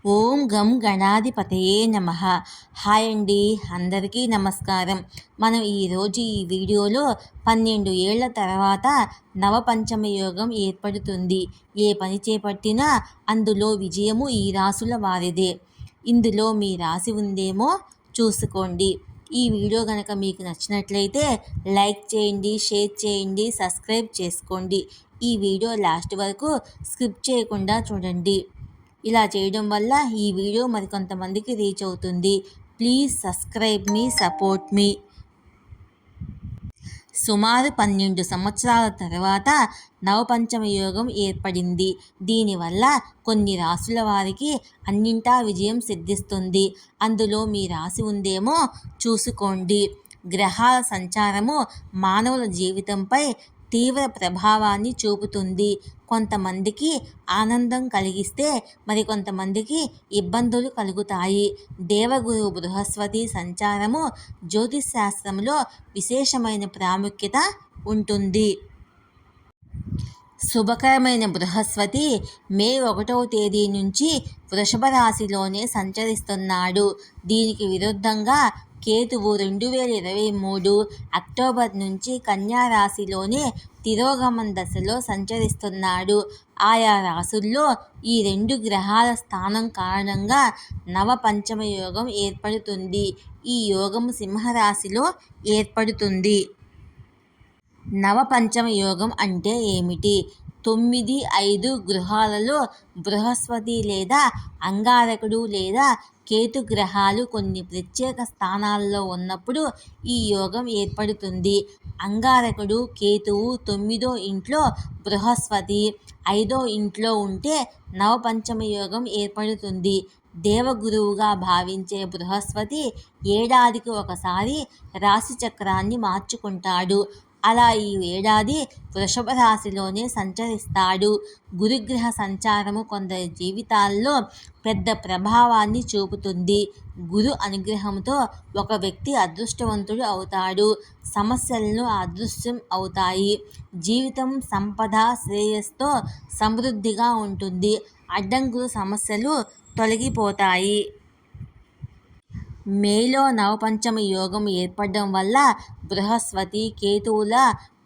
ఓం గం గణాధిపతయే నమః. హాయ్ అండి, అందరికీ నమస్కారం. మనం ఈరోజు ఈ వీడియోలో 12 ఏళ్ల తర్వాత నవపంచమ యోగం ఏర్పడుతుంది. ఏ పని చేపట్టినా అందులో విజయము ఈ రాసుల వారిదే. ఇందులో మీ రాశి ఉందేమో చూసుకోండి. ఈ వీడియో కనుక మీకు నచ్చినట్లయితే లైక్ చేయండి, షేర్ చేయండి, సబ్స్క్రైబ్ చేసుకోండి. ఈ వీడియో లాస్ట్ వరకు స్కిప్ చేయకుండా చూడండి. ఇలా చేయడం వల్ల ఈ వీడియో మరికొంతమందికి రీచ్ అవుతుంది. ప్లీజ్ సబ్స్క్రైబ్ మీ, సపోర్ట్ మీ. సుమారు 12 సంవత్సరాల తర్వాత నవపంచమ యోగం ఏర్పడింది. దీనివల్ల కొన్ని రాసుల వారికి అన్నింటా విజయం సిద్ధిస్తుంది. అందులో మీ రాశి ఉందేమో చూసుకోండి. గ్రహాల సంచారము మానవుల జీవితంపై తీవ్ర ప్రభావాన్ని చూపుతుంది. కొంతమందికి ఆనందం కలిగిస్తే మరికొంతమందికి ఇబ్బందులు కలుగుతాయి. దేవగురు బృహస్పతి సంచారము జ్యోతిష్ శాస్త్రంలో విశేషమైన ప్రాముఖ్యత ఉంటుంది. శుభకరమైన బృహస్పతి మే 1వ తేదీ నుంచి వృషభ రాశిలోనే సంచరిస్తున్నాడు. దీనికి విరుద్ధంగా కేతువు 2023 అక్టోబర్ నుంచి కన్యా రాశిలోనే తిరోగమన దశలో సంచరిస్తున్నాడు. ఆయా రాశుల్లో ఈ 2 గ్రహాల స్థానం కారణంగా నవపంచమ యోగం ఏర్పడుతుంది. ఈ యోగం సింహరాశిలో ఏర్పడుతుంది. నవపంచమ యోగం అంటే ఏమిటి? 9, 5 గృహాలలో బృహస్పతి లేదా అంగారకుడు లేదా కేతు గ్రహాలు కొన్ని ప్రత్యేక స్థానాల్లో ఉన్నప్పుడు ఈ యోగం ఏర్పడుతుంది. అంగారకుడు, కేతువు 9వ ఇంట్లో, బృహస్పతి 5వ ఇంట్లో ఉంటే నవపంచమ యోగం ఏర్పడుతుంది. దేవగురువుగా భావించే బృహస్పతి ఏడాదికి ఒకసారి రాశి చక్రాన్ని మార్చుకుంటాడు. అలా ఈ ఏడాది వృషభ రాశిలోనే సంచరిస్తాడు. గురుగ్రహ సంచారము కొందరి జీవితాల్లో పెద్ద ప్రభావాన్ని చూపుతుంది. గురు అనుగ్రహంతో ఒక వ్యక్తి అదృష్టవంతుడు అవుతాడు. సమస్యలను అదృశ్యం అవుతాయి. జీవితం సంపద, శ్రేయస్సుతో సమృద్ధిగా ఉంటుంది. అడ్డంకులు, సమస్యలు తొలగిపోతాయి. మేలో నవపంచమ యోగం ఏర్పడడం వల్ల బృహస్పతి, కేతువుల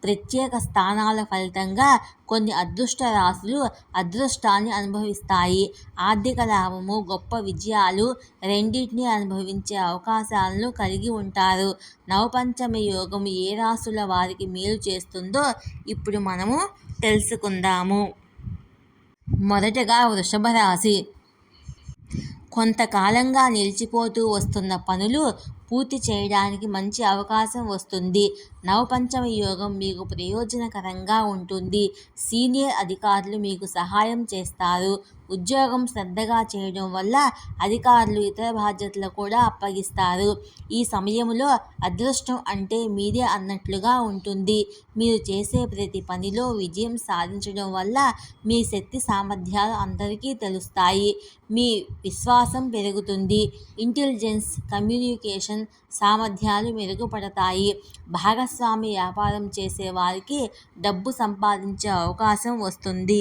ప్రత్యేక స్థానాల ఫలితంగా కొన్ని అదృష్ట రాశులు అదృష్టాన్ని అనుభవిస్తాయి. ఆర్థిక లాభము, గొప్ప విజయాలు రెండింటినీ అనుభవించే అవకాశాలను కలిగి ఉంటారు. నవపంచమ యోగం ఏ రాశుల వారికి మేలు చేస్తుందో ఇప్పుడు మనము తెలుసుకుందాము. మొదటగా వృషభ రాశి. కొంతకాలంగా నిలిచిపోతూ వస్తున్న పనులు పూర్తి చేయడానికి మంచి అవకాశం వస్తుంది. నవపంచమ యోగం మీకు ప్రయోజనకరంగా ఉంటుంది. సీనియర్ అధికారులు మీకు సహాయం చేస్తారు. ఉద్యోగం శ్రద్ధగా చేయడం వల్ల అధికారులు ఇతర బాధ్యతలు కూడా అప్పగిస్తారు. ఈ సమయంలో అదృష్టం అంటే మీదే అన్నట్లుగా ఉంటుంది. మీరు చేసే ప్రతి పనిలో విజయం సాధించడం వల్ల మీ శక్తి సామర్థ్యాలు అందరికీ తెలుస్తాయి. మీ విశ్వాసం పెరుగుతుంది. ఇంటెలిజెన్స్, కమ్యూనికేషన్ సామర్థ్యాలు మెరుగుపడతాయి. భాగస్వామి వ్యాపారం చేసే వారికి డబ్బు సంపాదించే అవకాశం వస్తుంది.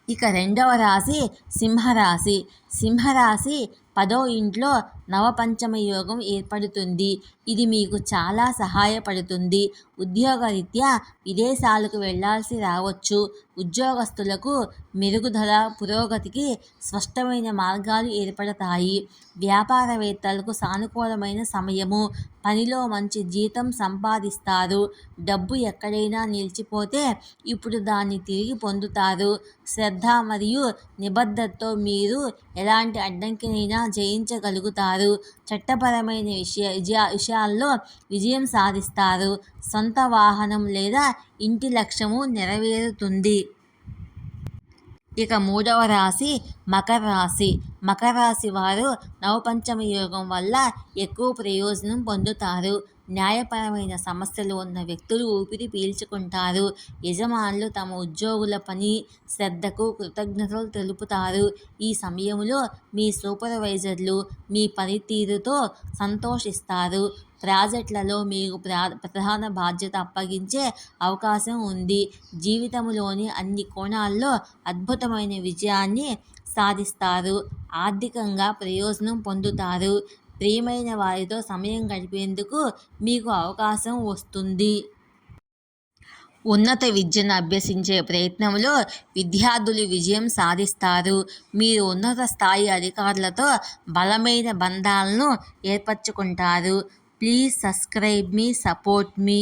ఇక రెండవ రాశి సింహరాశి. సింహరాశి 10వ ఇంట్లో నవపంచమ యోగం ఏర్పడుతుంది. ఇది మీకు చాలా సహాయపడుతుంది. ఉద్యోగరీత్యా విదేశాలకు వెళ్లాల్సి రావచ్చు. ఉద్యోగస్తులకు మెరుగుదల, పురోగతికి స్పష్టమైన మార్గాలు ఏర్పడతాయి. వ్యాపారవేత్తలకు సానుకూలమైన సమయము. పనిలో మంచి జీతం సంపాదిస్తారు. డబ్బు ఎక్కడైనా నిలిచిపోతే ఇప్పుడు దాన్ని తిరిగి పొందుతారు. శ్రద్ధ మరియు నిబద్ధతతో మీరు ఎలాంటి అడ్డంకినైనా జయించగలుగుతారు. చట్టపరమైన విషయాల్లో విజయం సాధిస్తారు. సొంత వాహనం లేదా ఇంటి లక్ష్యము నెరవేరుతుంది. ఇక మూడవ రాశి మకర రాశి. మకర రాశి వారు నవపంచమ యోగం వల్ల ఎక్కువ ప్రయోజనం పొందుతారు. న్యాయపరమైన సమస్యలు ఉన్న వ్యక్తులు ఊపిరి పీల్చుకుంటారు. యజమానులు తమ ఉద్యోగుల పని, శ్రద్ధకు కృతజ్ఞతలు తెలుపుతారు. ఈ సమయంలో మీ సూపర్వైజర్లు మీ పనితీరుతో సంతోషిస్తారు. ప్రాజెక్టులలో మీకు ప్రధాన బాధ్యత అప్పగించే అవకాశం ఉంది. జీవితంలోని అన్ని కోణాల్లో అద్భుతమైన విజయాన్ని సాధిస్తారు. ఆర్థికంగా ప్రయోజనం పొందుతారు. ప్రియమైన వారితో సమయం గడిపేందుకు మీకు అవకాశం వస్తుంది. ఉన్నత విద్యను అభ్యసించే ప్రయత్నంలో విద్యార్థులు విజయం సాధిస్తారు. మీరు ఉన్నత స్థాయి అధికారులతో బలమైన బంధాలను ఏర్పరచుకుంటారు. Please subscribe me, support me.